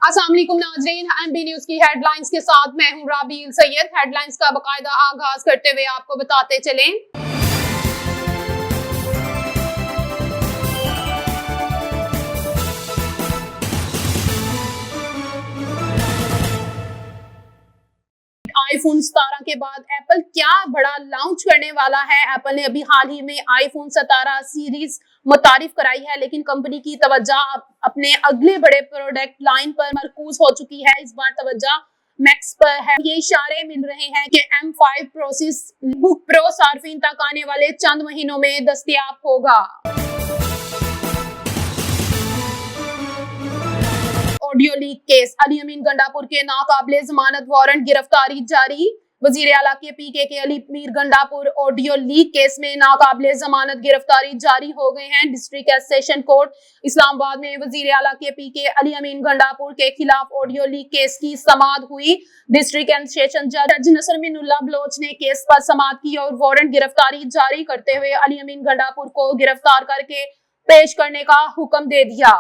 अस्सलाम वालेकुम नाज़रीन, एमबी न्यूज की हेडलाइंस के साथ मैं हूं राबील सैयद। हेडलाइंस का बाकायदा आगाज करते हुए आपको बताते चलें। आईफोन 17 के बाद एप्पल क्या बड़ा लॉन्च करने वाला है। एप्पल ने अभी हाल ही में आईफोन 17 सीरीज मुतारिफ कराई है, लेकिन कंपनी की तवज्जो अपने अगले बड़े प्रोडक्ट लाइन पर मरकूज हो चुकी है। इस बार तवज्जो मैक्स पर है। ये इशारे मिल रहे हैं कि M5 प्रोसेस बुक प्रो सार्फिन तक आने वाले चंद महीनों में दस्तयाब होगा। ऑडियो लीक केस, अली अमीन गंडापुर के नाकाबिले जमानत वारंट गिरफ्तारी जारी। वजीर आला के PK के Ali Mir Gandapur audio leak case में नाकाबिले जमानत गिरफ्तारी जारी हो गए हैं। डिस्ट्रिक्ट सेशन कोर्ट इस्लामाबाद में वजीर आला के PK अली अमीन गंडापुर के खिलाफ ऑडियो लीक केस की समाअत हुई। डिस्ट्रिक्ट एंड सेशन जज नसर मिनुल्लाह बलोच ने केस पर समाअत की और वारंट गिरफ्तारी जारी करते हुए अली अमीन गंडापुर को गिरफ्तार करके पेश करने का हुक्म दे दिया।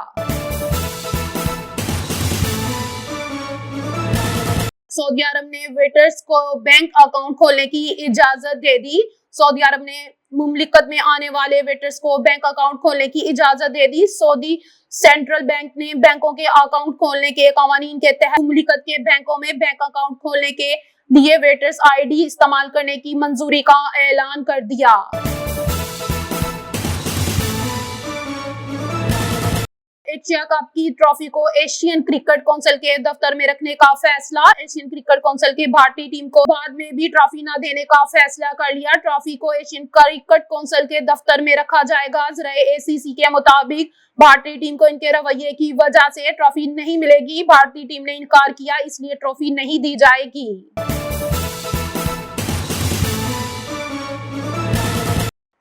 सऊदी अरब ने वेटर्स को बैंक अकाउंट खोलने की इजाजत दे दी। सऊदी अरब ने मुमलिकत में आने वाले वेटर्स को बैंक अकाउंट खोलने की इजाजत दे दी। सऊदी सेंट्रल बैंक ने बैंकों के अकाउंट खोलने के कानून के तहत मुमलिकत के बैंकों में बैंक अकाउंट खोलने के लिए वेटर्स ID इस्तेमाल करने की मंजूरी का ऐलान कर दिया। एशिया कप की ट्रॉफी को एशियन क्रिकेट काउंसिल के दफ्तर में रखने का फैसला। एशियन क्रिकेट काउंसिल की भारतीय टीम को बाद में भी ट्रॉफी न देने का फैसला कर लिया। ट्रॉफी को एशियन क्रिकेट काउंसिल के दफ्तर में रखा जाएगा। ज़राए ACC के मुताबिक भारतीय टीम को इनके रवैये की वजह से ट्रॉफी नहीं मिलेगी। भारतीय टीम ने इनकार किया, इसलिए ट्रॉफी नहीं दी जाएगी।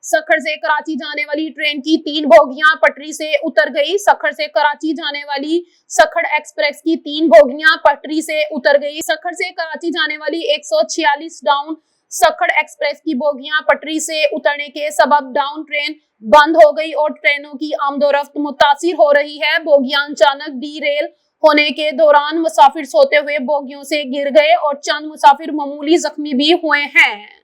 सखर से कराची जाने वाली ट्रेन की 3 बोगियां पटरी से उतर गई। सखर से कराची जाने वाली सखर एक्सप्रेस की 3 बोगियां पटरी से उतर गई। सखर से कराची जाने वाली 146 डाउन सखर एक्सप्रेस की बोगियां पटरी से उतरने के सबब डाउन ट्रेन बंद हो गई और ट्रेनों की आमदोरफ्त मुतासिर हो रही है। बोगियां अचानक डीरेल होने के दौरान मुसाफिर सोते हुए बोगियों से गिर गए और चंद मुसाफिर मामूली जख्मी भी हुए हैं।